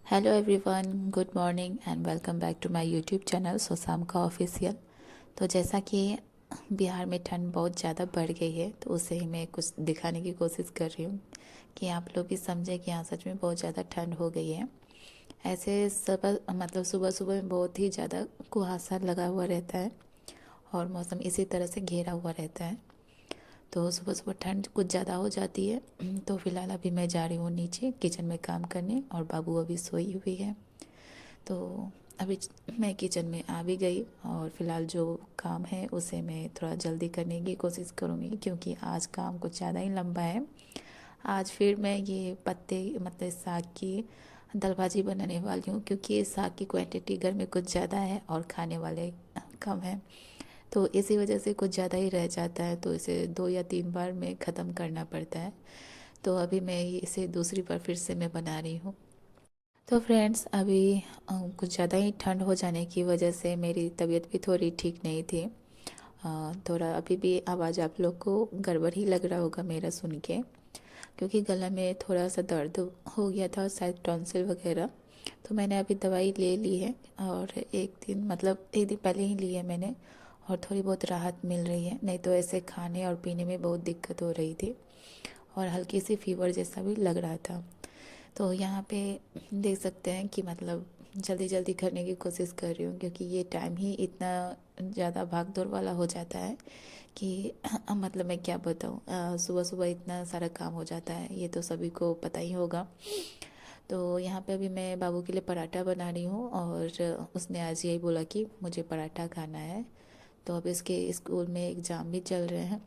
Hello everyone, good morning and welcome back to my YouTube channel सोसाम का official. तो जैसा कि बिहार में ठंड बहुत ज़्यादा बढ़ गई है, तो उसे ही मैं कुछ दिखाने की कोशिश कर रही हूँ कि आप लोग भी समझें कि यहाँ सच में बहुत ज़्यादा ठंड हो गई है। ऐसे सुबह सुबह में बहुत ही ज़्यादा कुहासा लगा हुआ रहता है और मौसम इसी तरह से घेरा हुआ रहता है। तो सुबह सुबह ठंड कुछ ज़्यादा हो जाती है। तो फिलहाल अभी मैं जा रही हूँ नीचे किचन में काम करने और बाबू अभी सोई हुई है। तो अभी मैं किचन में आ भी गई और फिलहाल जो काम है उसे मैं थोड़ा जल्दी करने की कोशिश करूँगी, क्योंकि आज काम कुछ ज़्यादा ही लंबा है। आज फिर मैं ये पत्ते मतलब साग की दाल भाजी बनाने वाली हूँ, क्योंकि ये साग की क्वांटिटी घर में कुछ ज़्यादा है और खाने वाले कम हैं। तो इसी वजह से कुछ ज़्यादा ही रह जाता है, तो इसे 2 या 3 बार में ख़त्म करना पड़ता है। तो अभी मैं इसे दूसरी बार फिर से मैं बना रही हूँ। तो फ्रेंड्स, अभी कुछ ज़्यादा ही ठंड हो जाने की वजह से मेरी तबीयत भी थोड़ी ठीक नहीं थी। थोड़ा अभी भी आवाज़ आप लोग को गड़बड़ ही लग रहा होगा मेरा सुन के, क्योंकि गला में थोड़ा सा दर्द हो गया था, शायद टॉन्सिल वगैरह। तो मैंने अभी दवाई ले ली है और एक दिन पहले ही ली है मैंने, और थोड़ी बहुत राहत मिल रही है। नहीं तो ऐसे खाने और पीने में बहुत दिक्कत हो रही थी और हल्की सी फीवर जैसा भी लग रहा था। तो यहाँ पे देख सकते हैं कि जल्दी जल्दी करने की कोशिश कर रही हूँ, क्योंकि ये टाइम ही इतना ज़्यादा भाग दौड़ वाला हो जाता है कि मैं क्या बताऊँ, सुबह सुबह इतना सारा काम हो जाता है, ये तो सभी को पता ही होगा। तो यहाँ पे अभी मैं बाबू के लिए पराठा बना रही हूँ और उसने आज यही बोला कि मुझे पराठा खाना है। तो अब इसके स्कूल में एग्ज़ाम भी चल रहे हैं,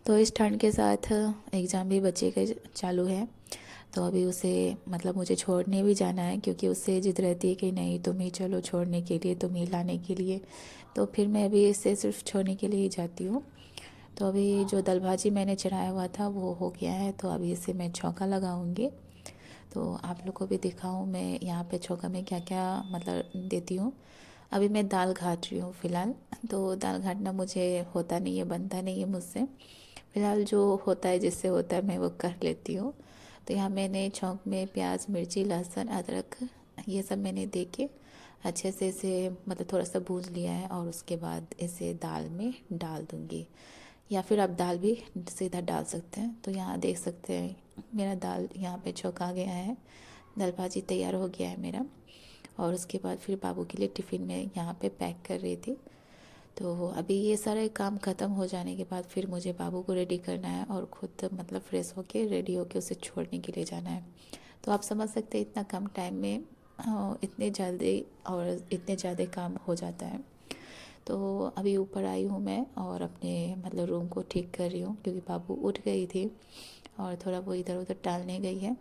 तो इस ठंड के साथ एग्ज़ाम भी बच्चे के चालू है। तो अभी उसे मुझे छोड़ने भी जाना है, क्योंकि उससे जिद रहती है कि नहीं तुम ही चलो छोड़ने के लिए, तुम ही लाने के लिए। तो फिर मैं अभी इसे सिर्फ छोड़ने के लिए ही जाती हूँ। तो अभी जो दाल भाजी मैंने चढ़ाया हुआ था वो हो गया है, तो अभी इसे मैं छौंका लगाऊंगी। तो आप लोग को भी दिखाऊं मैं यहाँ पे छौंका में क्या क्या देती हूँ। अभी मैं दाल घाट रही हूँ फ़िलहाल। तो दाल घाटना मुझे होता नहीं है, बनता नहीं है मुझसे। फ़िलहाल जो होता है, जिससे होता है, मैं वो कर लेती हूँ। तो यहाँ मैंने छौंक में प्याज, मिर्ची, लहसुन, अदरक ये सब मैंने दे के अच्छे से इसे थोड़ा सा भून लिया है, और उसके बाद इसे दाल में डाल दूँगी, या फिर आप दाल भी सीधा डाल सकते हैं। तो यहाँ देख सकते हैं मेरा दाल यहाँ पे छौंका गया है, दाल भाजी तैयार हो गया है मेरा। और उसके बाद फिर बाबू के लिए टिफ़िन में यहाँ पे पैक कर रही थी। तो अभी ये सारे काम ख़त्म हो जाने के बाद फिर मुझे बाबू को रेडी करना है और ख़ुद फ्रेश होके रेडी होके उसे छोड़ने के लिए जाना है। तो आप समझ सकते हैं इतना कम टाइम में इतने जल्दी और इतने ज़्यादा काम हो जाता है। तो अभी ऊपर आई हूँ मैं और अपने रूम को ठीक कर रही हूँ, क्योंकि बाबू उठ गई थी और थोड़ा वो इधर उधर टालने गई है।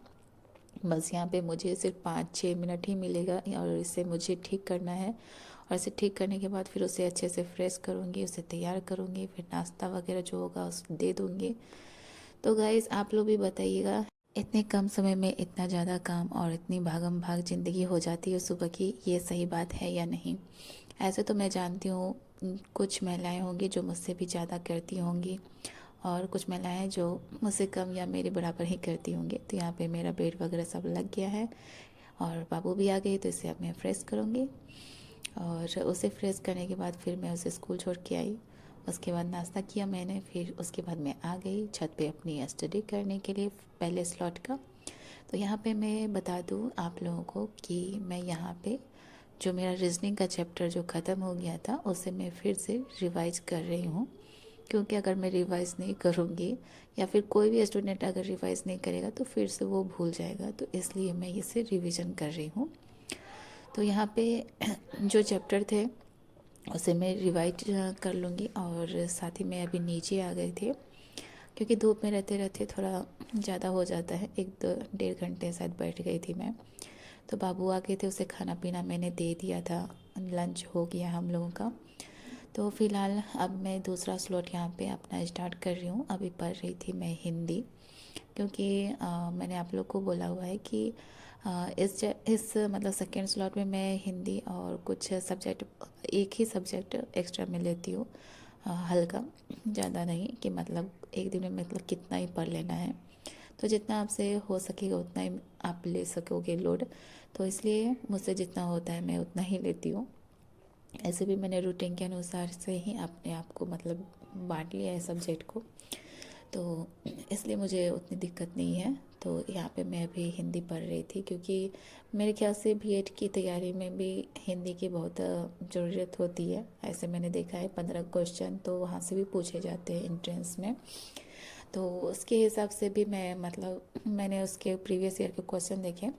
बस यहाँ पे मुझे सिर्फ 5-6 मिनट ही मिलेगा और इसे मुझे ठीक करना है। और इसे ठीक करने के बाद फिर उसे अच्छे से फ्रेश करूँगी, उसे तैयार करूँगी, फिर नाश्ता वगैरह जो होगा उसे दे दूँगी। तो गाइज़, आप लोग भी बताइएगा, इतने कम समय में इतना ज़्यादा काम और इतनी भागम भाग ज़िंदगी हो जाती है सुबह की, ये सही बात है या नहीं? ऐसे तो मैं जानती हूँ कुछ महिलाएं होंगी जो मुझसे भी ज़्यादा करती होंगी, और कुछ महिलाएं जो मुझसे कम या मेरे बराबर ही करती होंगी। तो यहाँ पे मेरा बेड वगैरह सब लग गया है और बाबू भी आ गई, तो इसे अब मैं फ्रेश करूँगी। और उसे फ्रेश करने के बाद फिर मैं उसे स्कूल छोड़ के आई। उसके बाद नाश्ता किया मैंने, फिर उसके बाद मैं आ गई छत पे अपनी स्टडी करने के लिए पहले स्लॉट का। तो यहाँ पे मैं बता दूँ आप लोगों को कि मैं यहाँ पे जो मेरा रीजनिंग का चैप्टर जो ख़त्म हो गया था उसे मैं फिर से रिवाइज कर रही हूँ, क्योंकि अगर मैं रिवाइज़ नहीं करूँगी या फिर कोई भी स्टूडेंट अगर रिवाइज़ नहीं करेगा तो फिर से वो भूल जाएगा, तो इसलिए मैं इसे रिवीजन कर रही हूँ। तो यहाँ पे जो चैप्टर थे उसे मैं रिवाइज कर लूँगी। और साथ ही मैं अभी नीचे आ गई थी, क्योंकि धूप में रहते रहते थोड़ा ज़्यादा हो जाता है, 1-1.5 घंटे शायद बैठ गई थी मैं। तो बाबू आ गए थे, उसे खाना पीना मैंने दे दिया था, लंच हो गया हम लोगों का। तो फ़िलहाल अब मैं दूसरा स्लॉट यहाँ पे अपना स्टार्ट कर रही हूँ। अभी पढ़ रही थी मैं हिंदी, क्योंकि मैंने आप लोग को बोला हुआ है कि इस सेकेंड स्लॉट में मैं हिंदी और कुछ सब्जेक्ट, एक ही सब्जेक्ट एक्स्ट्रा में लेती हूँ, हल्का, ज़्यादा नहीं कि एक दिन में कितना ही पढ़ लेना है। तो जितना आपसे हो सकेगा उतना ही आप ले सकोगे लोड। तो इसलिए मुझसे जितना होता है मैं उतना ही लेती हूँ। ऐसे भी मैंने रूटीन के अनुसार से ही अपने आप को मतलब बांट लिया है सब्जेक्ट को, तो इसलिए मुझे उतनी दिक्कत नहीं है। तो यहाँ पे मैं अभी हिंदी पढ़ रही थी, क्योंकि मेरे ख्याल से बीएड की तैयारी में भी हिंदी की बहुत ज़रूरत होती है। ऐसे मैंने देखा है 15 क्वेश्चन तो वहाँ से भी पूछे जाते हैं एंट्रेंस में। तो उसके हिसाब से भी मैं मतलब मैंने उसके प्रीवियस ईयर के क्वेश्चन देखे,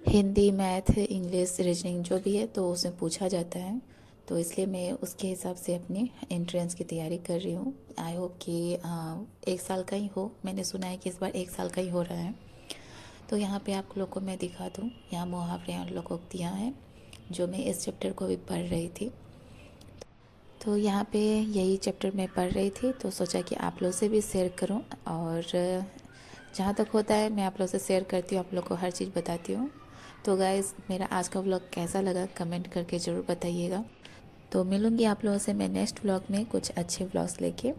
हिंदी, मैथ, इंग्लिश, रीजनिंग जो भी है तो उसमें पूछा जाता है। तो इसलिए मैं उसके हिसाब से अपनी एंट्रेंस की तैयारी कर रही हूँ। आई होप कि 1 साल का ही हो। मैंने सुना है कि इस बार 1 साल का ही हो रहा है। तो यहाँ पे आप लोग को मैं दिखा दूँ, यहाँ मुहावरे और लोकोक्तियाँ हैं जो मैं इस चैप्टर को भी पढ़ रही थी। तो यहाँ पे यही चैप्टर मैं पढ़ रही थी, तो सोचा कि आप लोग से भी शेयर करूँ। और जहाँ तक होता है मैं आप लोग से शेयर करती हूँ, आप लोग को हर चीज़ बताती हूँ। तो गाइज़, मेरा आज का व्लॉग कैसा लगा कमेंट करके ज़रूर बताइएगा। तो मिलूँगी आप लोगों से मैं नेक्स्ट व्लॉग में कुछ अच्छे व्लॉग्स लेके।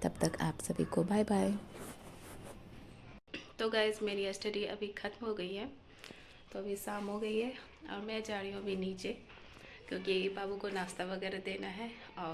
तब तक आप सभी को बाय बाय। तो गाइज़, मेरी स्टडी अभी ख़त्म हो गई है, तो अभी शाम हो गई है और मैं जा रही हूँ अभी नीचे, क्योंकि बाबू को नाश्ता वगैरह देना है। और